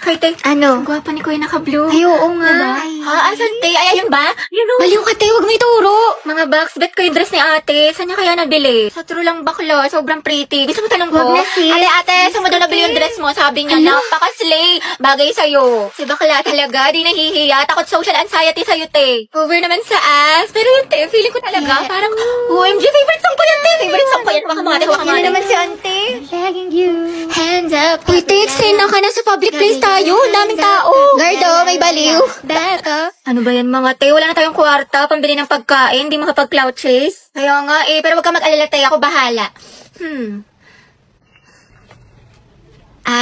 Kay te, Ano? ang gwapo ni Kuya naka-blue. Ay, oo nga. Diba? Ay. Ha? Asan te? Ay, ayun ba? Yun o. Baliw ka, te. Huwag mo ituro. Mga box, bet ko yung dress ni ate. Saan niya kaya nabili? Sa true lang bakla, sobrang pretty. Gusto mo tanong ko? Wag na, sis. Ate, saan mo daw nabili yung dress mo? Sabi niya, Ano? napaka-slay. Bagay sa'yo. Si bakla talaga, di nahihiya. Takot social anxiety sa'yo, te. Over naman sa ass. Pero yun, te, feeling ko talaga, Yeah. parang, OMG, favorite song ko yan, te. Favorite song ko yan. Waka mga te, waka Yan mga na naman si ante. Begging you. Hands up. Uy, te, extend na ka na sa public place tayo. Daming tao. Gardo, may baliw. Back up. Ano ba yan mga te? Wala na tayong kwarta, pambili ng pagkain, di makapag-cloud chase. Kaya nga pero wag ka mag-alala tayo, ako bahala.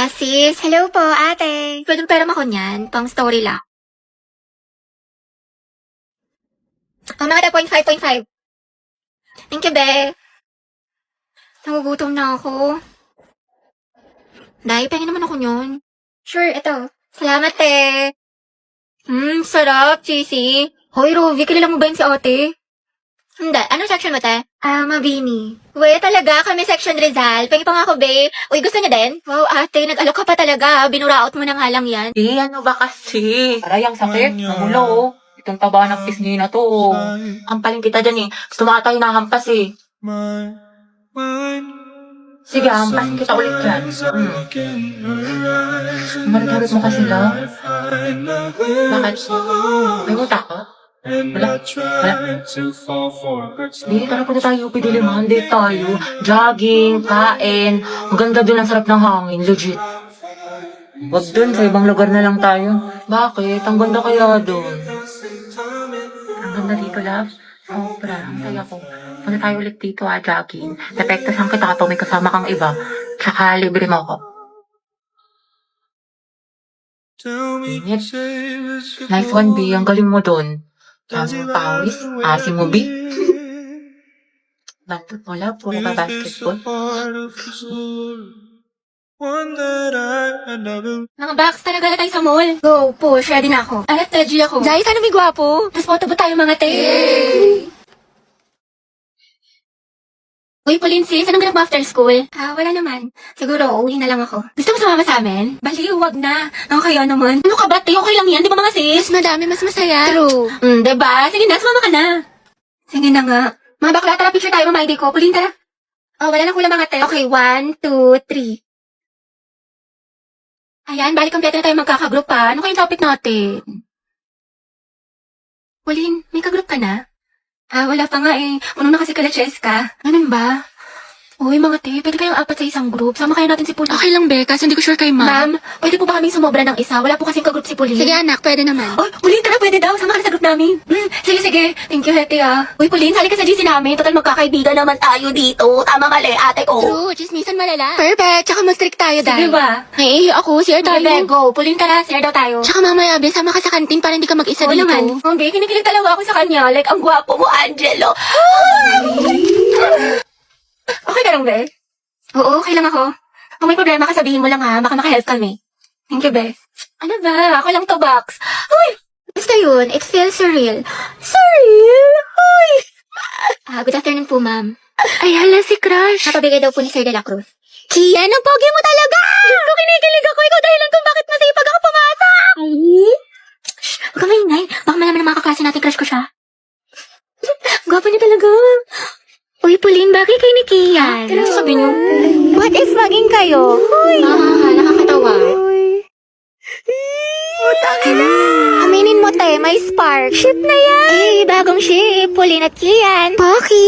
Sis, Hello po, ate. pwede pera ako niyan, pang story lang. Mga 0.5. Thank you, be. Nagugutom na ako. Dahil, pengin naman ako yun. Sure, ito. Salamat, te. Sarap, cheesy. Hoy, Rovi, kilala mo ba yun si ate? Hindi. Anong section mo, te? Mabini. Uy, talaga, kami section Rizal. Pengi pa nga ako, be. Uy, gusto niya din? Wow, ate, nag-alok ka pa talaga. Binuraot mo na nga lang yan. Ano ba kasi? Aray, ang sakit. Namulo, oh. Itong taba ng pisngi na to, oh. Hampalin kita dyan, eh. Gusto mo ata yung nahampas, eh. Sige, hampasin kita ulit dyan. Marit-harit mo kasi lang. Bakit? May muta ka? Wala. Hindi, tara punta tayo, pidiliman. Date tayo. Jogging, kain. Ang ganda dun, ang sarap ng hangin. Legit. Wag dun, sa ibang lugar na lang tayo. Bakit? Ang ganda kaya dun. Ang ganda dito, love. Sobra, ang saya ko. Punta tayo ulit dito, jogging. Depektasan kita kapag may kasama kang iba. Tsaka libre mo ako. Init. Nice one, B. Ang galing mo dun. Ang pawis. Asim mo, B. Bantot mo, love. Puro ka basketball. Mga box, talaga na tayo sa mall. Go, push, ready na ako. Alat, ready ako. Dahil sana may gwapo. Tapos photo ba tayo mga te? Uy, Pauline sis, anong ganap mo after school? Wala naman. Siguro, uwi na lang ako. Gusto mo sumama sa amin? Baliw, wag na. Ang kaya naman. Ano ka ba, te? Okay lang yan, di ba mga sis? Mas madami, mas masaya. True. Diba? Sige na, sumama ka na. Sige na nga. Mga bakla, tara, picture tayo, mama ID ko. Pauline, tara. Wala na kulang mga te. Okay, 1, 2, 3. Ayan, balik kompleto na tayo magkakagroup pa. Ano kayong topic natin? Pauline, may kagroup ka na? Wala pa nga eh. Unong na kasi kala Cheska. Ganun ba? Uy, mga te, pwede kayong apat sa isang group. Sama kaya natin si Pauline. Okay lang, be. Kasi hindi ko sure kay Ma'am, pwede po ba kaming sumobra ng isa? Wala po kasing kagroup si Pauline. Sige, anak. Pwede naman. Oh, Pauline, tara, pwede daw. Sama ka na sa group namin. Sige. Thank you, Hete, Uy, Pauline, sali ka sa GC namin. Total magkakaibigan naman tayo dito. Tama mali, ate ko. True. Chismisan malala. Perfect. Tsaka mag-strict tayo, Sige dahil. ba? Naiihi ako. Share tayo. Sige, go. Pauline, tara, share daw tayo. Tsaka mamaya, be. Sama ka sa kantin para hindi ka mag-isa Oo dito. naman. Okay, kinikilig talaga ako sa kanya. Like, ang gwapo mo, Angelo. Okay ka lang, be? Oo, okay lang ako. Kung may problema ka, sabihin mo lang ha. Baka makahelp kami. Thank you, be. Ano ba? Ako lang to, Box. Uy! Basta yun, it feels surreal. Surreal? Uy! Good afternoon po, ma'am. Ay, hala si Crush. Napabigay daw po ni Sir De La Cruz. Kian, ang pogi mo talaga! Ito, kinikilig ako. Ikaw dahilan kung bakit masipag ako pumasok. Huwag ka maingay. Baka malaman ng mga kaklase natin crush ko siya. Gwapo niya talaga. Uy, Pauline, bagay kay ni Kian. Ano sabi niyo? What if maging kayo? Nakakatawa. Aminin mo, te. May spark. Ship na yan. Bagong ship. Pauline at Kian. Poki.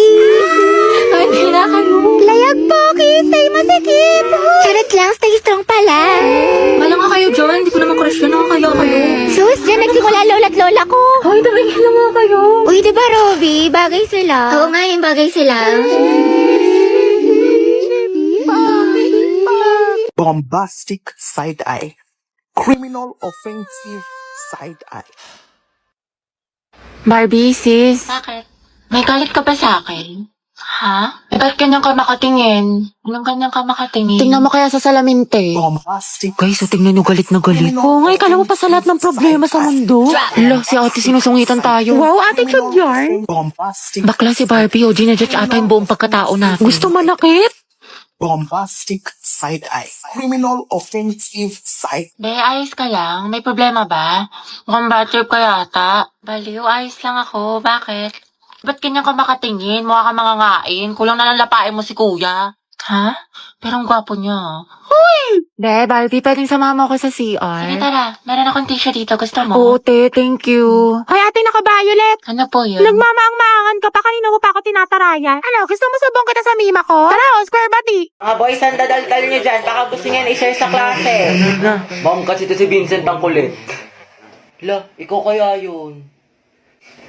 Hindi na kayo. Layag, Poki. Stay masikip. Charot lang. Stay strong pala. Wala nga kayo dyan. Hindi ko naman crush yun. Nakakaya kayo. Sus, dyan nagsimula lola't lola ko. Ay, tabigil lang nga kayo. Uy, diba, Robby? Bagay sila. Oo nga, yung bagay sila. Bombastic side eye. Criminal offensive side eye. Barbie, sis. Bakit? May galit ka ba sa akin? Ha? Ba't ganyan ka makatingin? Anong ganyan ka makatingin? Tingnan mo kaya sa salamin, te. Bombastic. Guys, tingnan nyo galit na galit. Oo nga, ikala mo pa sa lahat ng problema sa mundo. Hala, si ate sinusungitan tayo. Wow, attitude yarn. Bombastic. Bakla si Barbie, o ginajudge ata yung buong pagkatao natin. Gusto manakit? bombastic side eye, criminal offensive side. Be, ayos ka lang? May problema ba? Mukhang bad trip ka yata. Baliw, ayos lang ako. Bakit? Ba't ganyan ka makatingin? Mukha ka mangangain. Kulang na lang lapain mo si kuya. Ha? Pero ang gwapo niya. Be, Barbie, pwedeng sumama ako sa CR. Sige, tara. Meron akong tissue dito. Gusto mo? Oo, te, thank you. Hoy, ate, naka-violet. Ano po yun? Nagmamaang-maangan ka pa, kanina mo pa ako tinatarayan. Ano, gusto mo sabong kita sa mima ko? Tara, square bati. Mga boys, ang dadaldal nyo dyan. Baka gusto niyan i-share sa klase. Ma'am, kasi ito si Vincent ang kulit. La, ikaw kaya yun.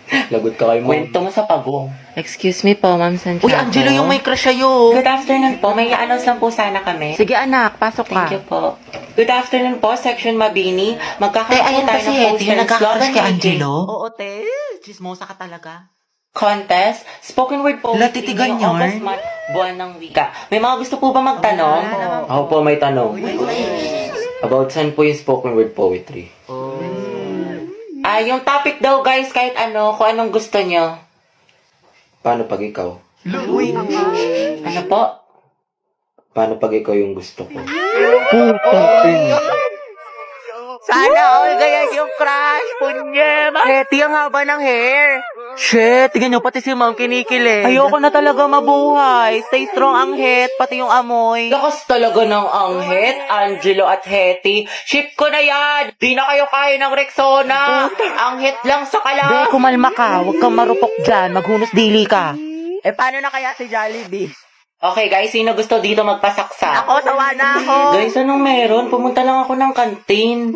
Lagot ka kayo, kwento mo sa pagong. Excuse me po, Ma'am Santiago. Uy, Angelo, yung may crush sa'yo. Good afternoon po. May i-announce lang po sana kami. Sige anak, pasok ka. Thank you po. Good afternoon po, Section Mabini. Magkakaroon po tayo ng poster and slogan meeting. Oo, te. Chismosa ka talaga. Contest, spoken word poetry Latitigan ngayong yun? August month, buwan ng wika. May mga gusto po ba magtanong? Ako po may tanong. About saan po yung spoken word poetry? Yung topic daw guys, kahit ano, kung anong gusto nyo. Paano pag ikaw? Ano po? Paano pag ikaw yung gusto ko? Sana all ganyan yung crush, punye. Hetty, ang haba ng hair. Shit, tingnan nyo, pati si ma'am kinikilig. Ayoko na talaga mabuhay. Stay strong ang het, pati yung amoy. Lakas talaga ng Anghet, Angelo at Hetty. Ship ko na yan! Di na kayo kaya ng Rexona! Anghet lang sa Be, kala! kumalma ka. Huwag kang marupok dyan. Maghunos dili ka. Eh, paano na kaya si Jollibee? Okay guys, sino gusto dito magpasaksa? Ako, tawa na ako. Guys, anong meron? Pumunta lang ako ng kantin.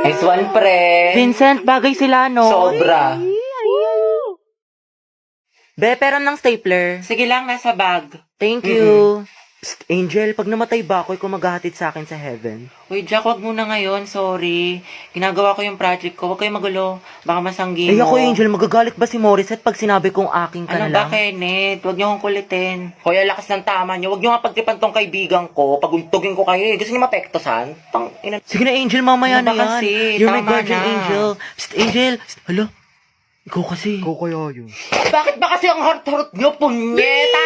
Nice one, pre. Vincent, bagay sila, no? Sobra. Be, pero ng stapler. Sige lang, nasa bag. Thank you. Psst, Angel, pag namatay ba ako, ikaw maghahatid sa akin sa heaven. Uy, Jack, wag muna ngayon. Sorry. Ginagawa ko yung project ko. Huwag kayo magulo. Baka masanggi Eh mo. ako, Angel, magagalit ba si Morissette pag sinabi kong aking ka Ano na ba, lang? Kenneth? Huwag niyo akong kulitin. Hoy, ang lakas ng tama nyo. Huwag nyo nga pagtripan tong kaibigan ko. Paguntugin ko kayo eh. Gusto nyo mapektosan? Sige na, Angel, mamaya Ano na ba yan. kasi? You're my Tama guardian na. angel. Psst, Angel. Psst, hala. Ikaw kasi. Ikaw kaya yun. Bakit ba kasi ang heart-heart nyo, punyeta?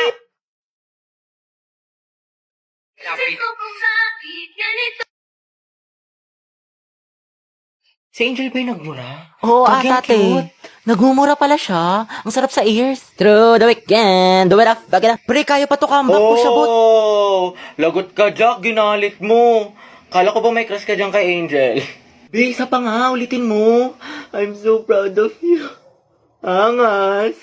Si Angel ba yung nagmura? Oo, Ang ate. cute. Nagmumura pala siya. Ang sarap sa ears. Through the weekend, do it up, back it up. Pre, kaya pa to comeback po siya, bot. Oh, lagot ka, Jack. Ginalit mo. Kala ko ba may crush ka dyan kay Angel? Be, isa pa nga, ulitin mo. I'm so proud of you. Angas.